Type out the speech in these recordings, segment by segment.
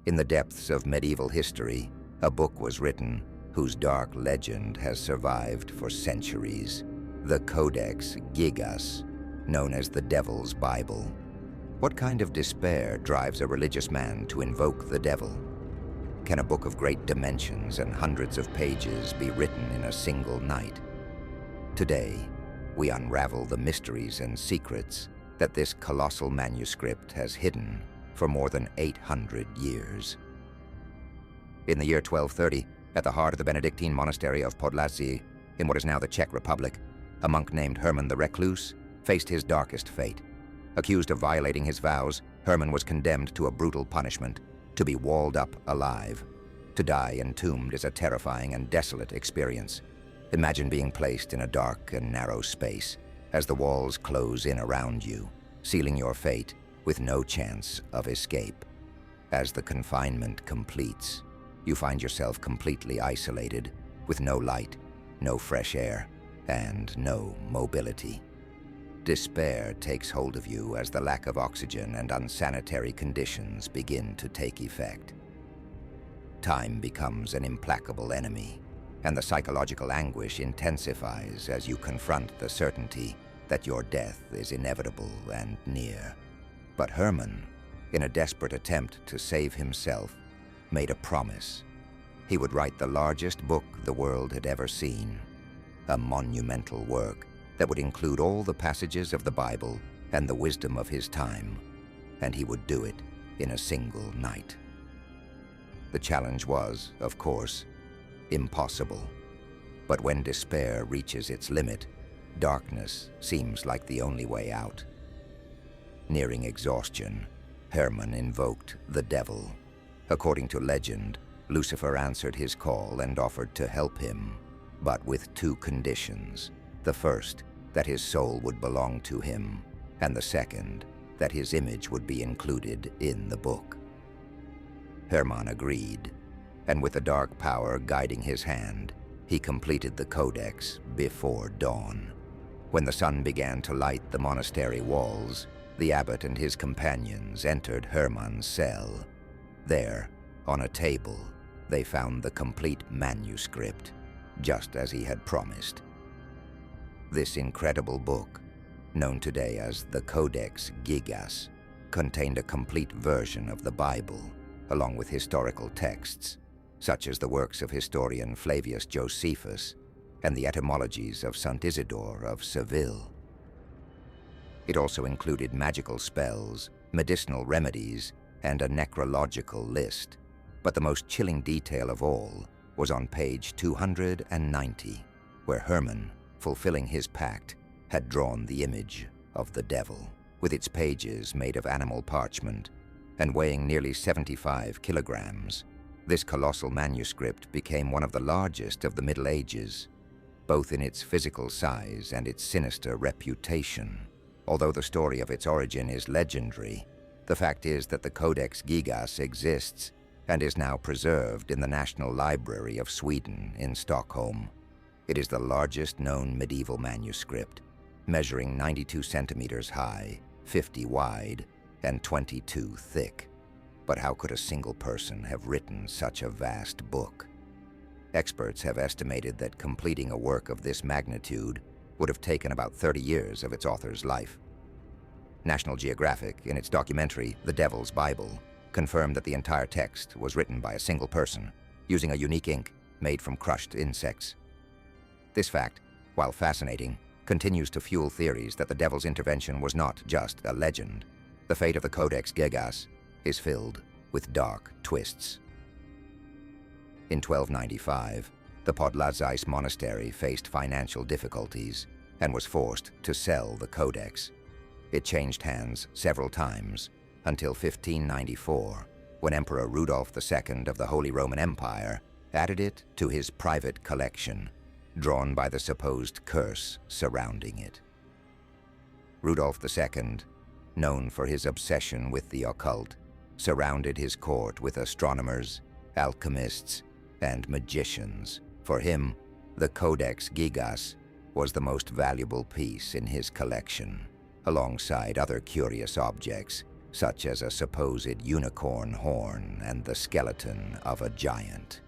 In the depths of medieval history, a book was written whose dark legend has survived for centuries. The Codex Gigas, known as the Devil's Bible. What kind of despair drives a religious man to invoke the devil? Can a book of great dimensions and hundreds of pages be written in a single night? Today, we unravel the mysteries and secrets that this colossal manuscript has hidden for more than 800 years. In the year 1230, at the heart of the Benedictine monastery of Podlasie, in what is now the Czech Republic, a monk named Herman the Recluse faced his darkest fate. Accused of violating his vows, Herman was condemned to a brutal punishment, to be walled up alive. To die entombed is a terrifying and desolate experience. Imagine being placed in a dark and narrow space as the walls close in around you, sealing your fate with no chance of escape. As the confinement completes, you find yourself completely isolated, with no light, no fresh air, and no mobility. Despair takes hold of you as the lack of oxygen and unsanitary conditions begin to take effect. Time becomes an implacable enemy, and the psychological anguish intensifies as you confront the certainty that your death is inevitable and near. But Herman, in a desperate attempt to save himself, made a promise. He would write the largest book the world had ever seen, a monumental work that would include all the passages of the Bible and the wisdom of his time, and he would do it in a single night. The challenge was, of course, impossible. But when despair reaches its limit, darkness seems like the only way out. Nearing exhaustion, Herman invoked the devil. According to legend, Lucifer answered his call and offered to help him, but with two conditions. The first, that his soul would belong to him, and the second, that his image would be included in the book. Herman agreed, and with the dark power guiding his hand, he completed the Codex before dawn. When the sun began to light the monastery walls, the abbot and his companions entered Herman's cell. There, on a table, they found the complete manuscript, just as he had promised. This incredible book, known today as the Codex Gigas, contained a complete version of the Bible, along with historical texts, such as the works of historian Flavius Josephus and the etymologies of Saint Isidore of Seville. It also included magical spells, medicinal remedies, and a necrological list, but the most chilling detail of all was on page 290, where Herman, fulfilling his pact, had drawn the image of the devil, with its pages made of animal parchment and weighing nearly 75 kilograms. This colossal manuscript became one of the largest of the Middle Ages, both in its physical size and its sinister reputation. Although the story of its origin is legendary, the fact is that the Codex Gigas exists and is now preserved in the National Library of Sweden in Stockholm. It is the largest known medieval manuscript, measuring 92 centimeters high, 50 wide, and 22 thick. But how could a single person have written such a vast book? Experts have estimated that completing a work of this magnitude would have taken about 30 years of its author's life. National Geographic, in its documentary, The Devil's Bible, confirmed that the entire text was written by a single person, using a unique ink made from crushed insects. This fact, while fascinating, continues to fuel theories that the devil's intervention was not just a legend. The fate of the Codex Gigas is filled with dark twists. In 1295, the Podlasie monastery faced financial difficulties and was forced to sell the Codex. It changed hands several times until 1594, when Emperor Rudolf II of the Holy Roman Empire added it to his private collection, drawn by the supposed curse surrounding it. Rudolf II, known for his obsession with the occult, surrounded his court with astronomers, alchemists, and magicians. For him, the Codex Gigas was the most valuable piece in his collection, alongside other curious objects such as a supposed unicorn horn and the skeleton of a giant.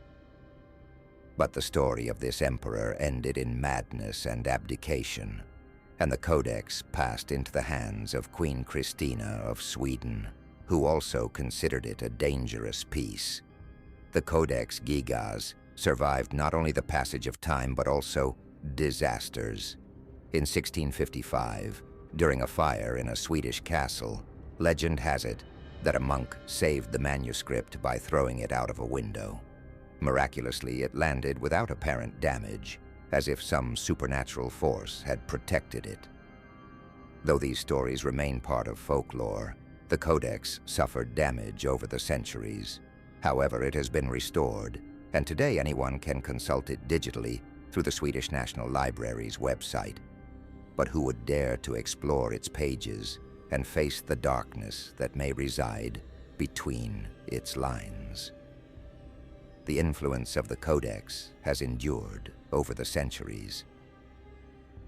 But the story of this emperor ended in madness and abdication, and the Codex passed into the hands of Queen Christina of Sweden, who also considered it a dangerous piece. The Codex Gigas survived not only the passage of time but also disasters. In 1655, during a fire in a Swedish castle, legend has it that a monk saved the manuscript by throwing it out of a window. Miraculously, it landed without apparent damage, as if some supernatural force had protected it. Though these stories remain part of folklore, the Codex suffered damage over the centuries. However, it has been restored, and today anyone can consult it digitally through the Swedish National Library's website. But who would dare to explore its pages and face the darkness that may reside between its lines? The influence of the Codex has endured over the centuries.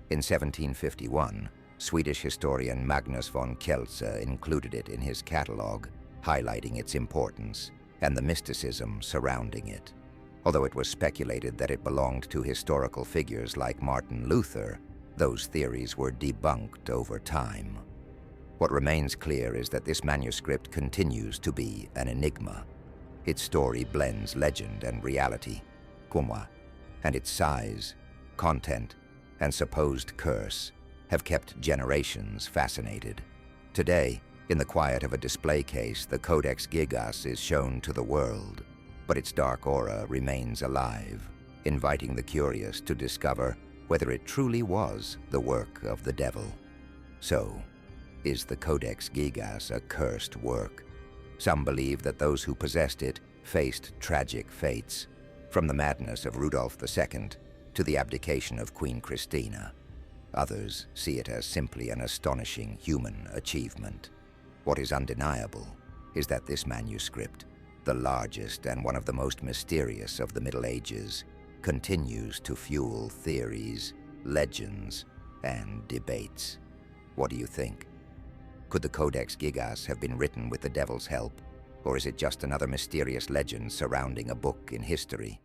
In 1751, Swedish historian Magnus von Kelså included it in his catalogue, highlighting its importance and the mysticism surrounding it. Although it was speculated that it belonged to historical figures like Martin Luther, those theories were debunked over time. What remains clear is that this manuscript continues to be an enigma. Its story blends legend and reality, and its size, content, and supposed curse have kept generations fascinated. Today, in the quiet of a display case, the Codex Gigas is shown to the world, but its dark aura remains alive, inviting the curious to discover whether it truly was the work of the devil. So, is the Codex Gigas a cursed work? Some believe that those who possessed it faced tragic fates, from the madness of Rudolf II to the abdication of Queen Christina. Others see it as simply an astonishing human achievement. What is undeniable is that this manuscript, the largest and one of the most mysterious of the Middle Ages, continues to fuel theories, legends, and debates. What do you think? Could the Codex Gigas have been written with the devil's help, or is it just another mysterious legend surrounding a book in history?